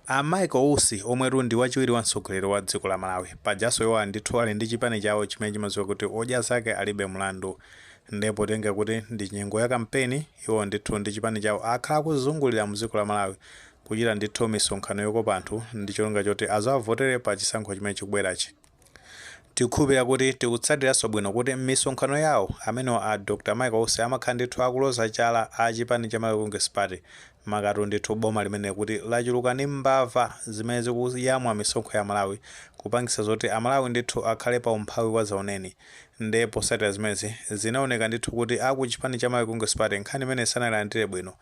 Michael Usi omwe ndi wachiwiri wa mtsogoleri wa dziko la Malawi pajaso iwo ndithu ali ndi chipani chawo chimene chimadziwa kuti odya zake alibe mlandu ndipo tenga kuti ndi nyengo ya kampeni iwo ndithu ndi chipani chawo akhala kuzungulira mu dziko la Malawi kuchita ndithu misonkhano yokopa anthu ndi cholinga choti azawavotere pa chisankho chimene chikubwerachi. Tikukhulupirira kuti tikutsatiranso bwino kuti misonkhano yawo amene a Dr. Michael Usi amakhala ndithu akuloza chala a chipani cha Malawi Congress Party makatu ndithu boma limene kuti lachuluka ndi mbava zimene zikuyamwa misonkho ya Malawi kupangisa zoti amalawi ndithu akhale pa umphawi wa zaoneni ndipo posatira zimezi zinaoneka ndithu kuti chipani cha Malawi Congress Party nkhani imene sanalandire bwino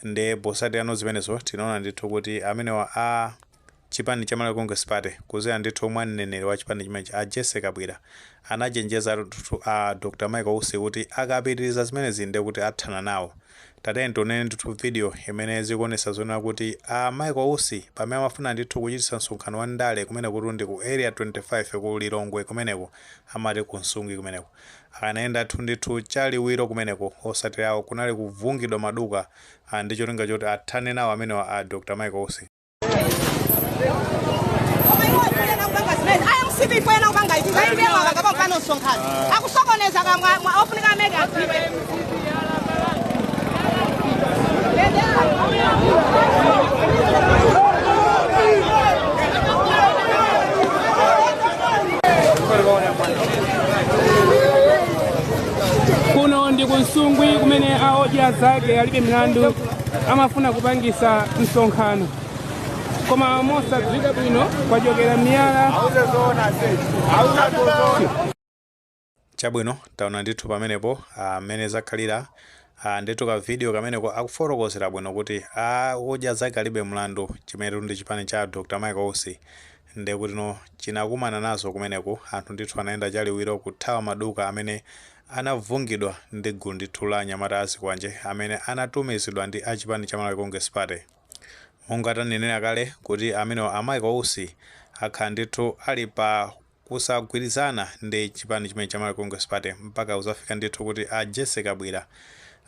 ndipo posatira zimenezo tinaona ndithu kuti amenewa chipani cha Malawi Congress Party kuzera ndithu mwaneneri wa chipani chimenechi Jesse Kabwira anachenjeza Dr. Michael Usi kuti akapitiriza zimenezi ndi kuti athana nawo. Tate ntonene ndithu video imene zikuonesa zona kuti Michael Usi pamene amafuna ndithu kuchititsa msonkhano wa ndale kumene kuti ndi ku area 25 ku Lilongwe kumeneko amati ku Nsungi kumeneko anaenda ndithu chaliwiro kumeneko osatirawo kunali kuvungidwa maduka ndi cholinga choti athane nawo amenewa Dr. Michael Usi. Kuno ndi ku Nsungwi kumene odya zake alibe mlandu amafuna kupangisa msonkhano koma mosadziwika bwino kwachokera miyala chabwino taona ndithu pamenepo amene zakhalira ndithu ka video kameneko akufotokozera bwino kuti odya zake alibe mlandu chimene ndi chipani cha Dr. Michael Usi ndi kuti no chinakumana nazo kumeneko anthu ndithu anaenda chaliwiro kuthawa maduka amene anavungidwa ndi gulu ndithu la Ayamata Azikwanje amene anatumizidwa ndi achipani cha Malawi Congress Party. Monga tanenera kale kuti amenewa Michael Usi akhala ndithu ali pa kusagwirizana ndi chipani chimene cha Malawi Congress Party mpaka uzafika ndithu kuti Jesse Kabwira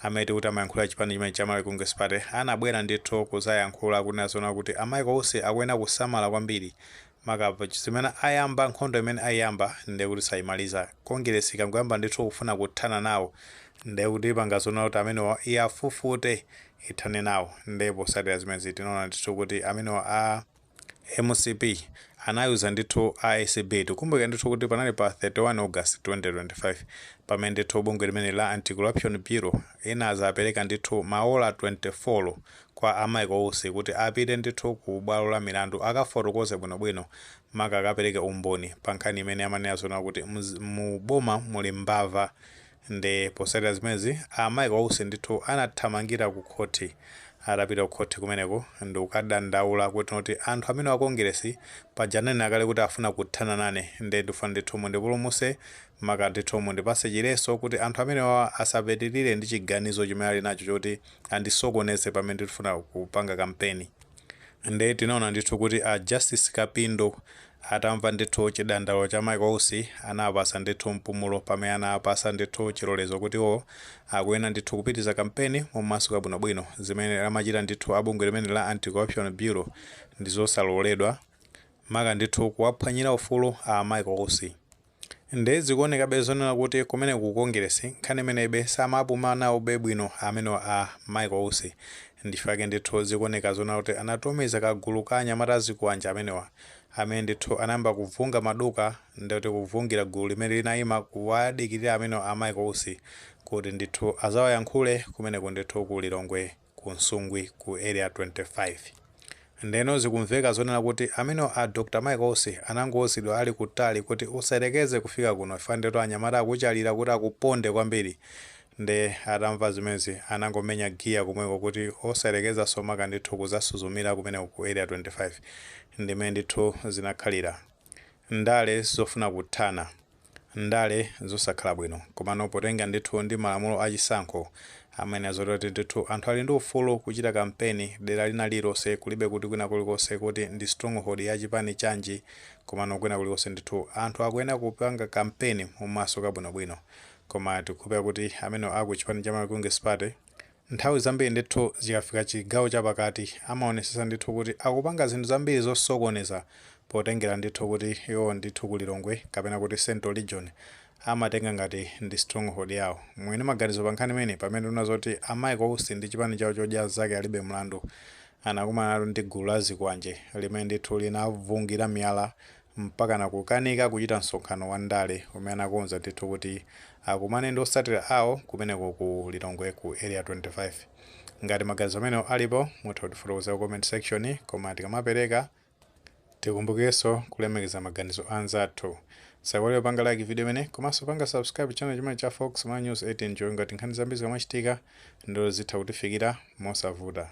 amene kuti amayankhula chipani chimene cha Malawi Congress Party anabwera ndithu kuzayankhula kunazona kuti Michael Usi akuyenera kusamala kwambiri makapa chimene ayamba nkhondo imene ayamba ndi kuti sayimaliza Congress ikanguyamba ndithu kufuna kuthana nawo ndi kuti pangazona kuti amenewa afufute ithane nawo ndipo posatira zimene tinaona ndithu kuti amenewa MCP anayuza ndithu ASB tikumbuke ndithu kuti panali pa 31 August 2025 pamene ndithu bungwe limene la Anti-Corruption Bureau inazapereka ndithu maola 24 kwa Michael Usi kuti apite ndithu ku bwalo la milandu akafotokoze bwinobwino maka akapereke umboni pa nkhani imene amanena zona kuti mu boma muli mbava ndi posatira zimezi Michael Usi ndithu anathamangira ku khoti adapita ku khoti kumeneko ndi ukadandaula kuti anthu amene wa Congress pajanani akale kuti afuna kuthana nane ndi ndifuna ndithu mundipulumuse maka ndithu mundipase chileso kuti anthu amene asapitirire ndi chiganizo chimene ali nacho choti andisokoneze pamene ndifuna kupanga kampeni. Ndi tinaona ndithu kuti Justice Kapindo atamva ndithu chidandaulo cha Michael Usi anapasa ndithu mpumulo pamene anapasa ndithu chilolezo kuti akuyenera ndithu kupitiza kampeni mu maso kabwinobwino zimene amachita ndithu abungwe limene la Anti-Corruption Bureau ndi zosaloledwa maka ndithu kuwaphwanyira ufulu Michael Usi. Ndi zikuonekabe zonena kuti kumene ku Congress nkhani imenebe samapuma nawo bwino amene Michael Usi ndifake ndithu zikuoneka zona kuti anatumiza kagulu ka Ayamata Azikwanje amene ndithu anayamba kuvunga maduka ndikuti kuvungira gulu limene linayima kuwadikirira amene Michael Usi kuti ndithu azawayankhule kumeneko ndithu ku Lilongwe ku Nsungwi ku area 25. Ndeno zikumveka zonena kuti amene Dr. Michael Usi anangozidwa ali kutali kuti usayerekeze kufika kuno ifandeto Ayamata akuchalira kuti akuponde kwambiri ndi atamva zimezi anangomenya giya kumweko kuti osayerekeza somaka ndithu kuzasuzumira kumene ku area 25 ndimene ndithu zinakhalira ndale zofuna kuthana ndale zosakhala bwino komano potenga ndithu ndi malamulo achisankho amene azoti ndithu anthu ali ndi ufulu kuchita kampeni dera lina lilonse kulibe kuti kwina kulikonse kuti ndi stronghold ya chipani chanji komano kwina kulikonse ndithu anthu akuyenera kupanga kampeni mu maso kabwinobwino koma tikukhulupirira kuti amene chipani cha Malawi Congress Party nthawi zambiri ndithu zikafika chigawo chapakati amaonetsetsa ndithu kuti akupanga zinthu zambiri zosokoneza potengera ndithu kuti iwo ndithu kulilongwe kapena kuti Central Region amatenga ngati ndi stronghold yawo. Mwene maganizo pa nkhani imene pamene unazoti amayi Kousi ndi chipani chawo chodya zake alibe mlandu anakumana ndi gulu la Azikwanje limene ndithu linavungira miyala mpaka nakukanika kuchita msonkhano wa ndale umene anakonza ndithu kuti akumane ndi osatira awo kumeneko ku Lilongwe ku area 25. Ngati maganizo amene alipo mutha kutifotokoza ku comment section, koma tikamapereka tikumbukenso kulemekeza maganizo anzathu. Sakolera panga like video imene komanso panga subscribe channel chimene cha Fox News 18 ngati nkhani zambiri zikamachitika ndo zitha kutifikira mosavuta.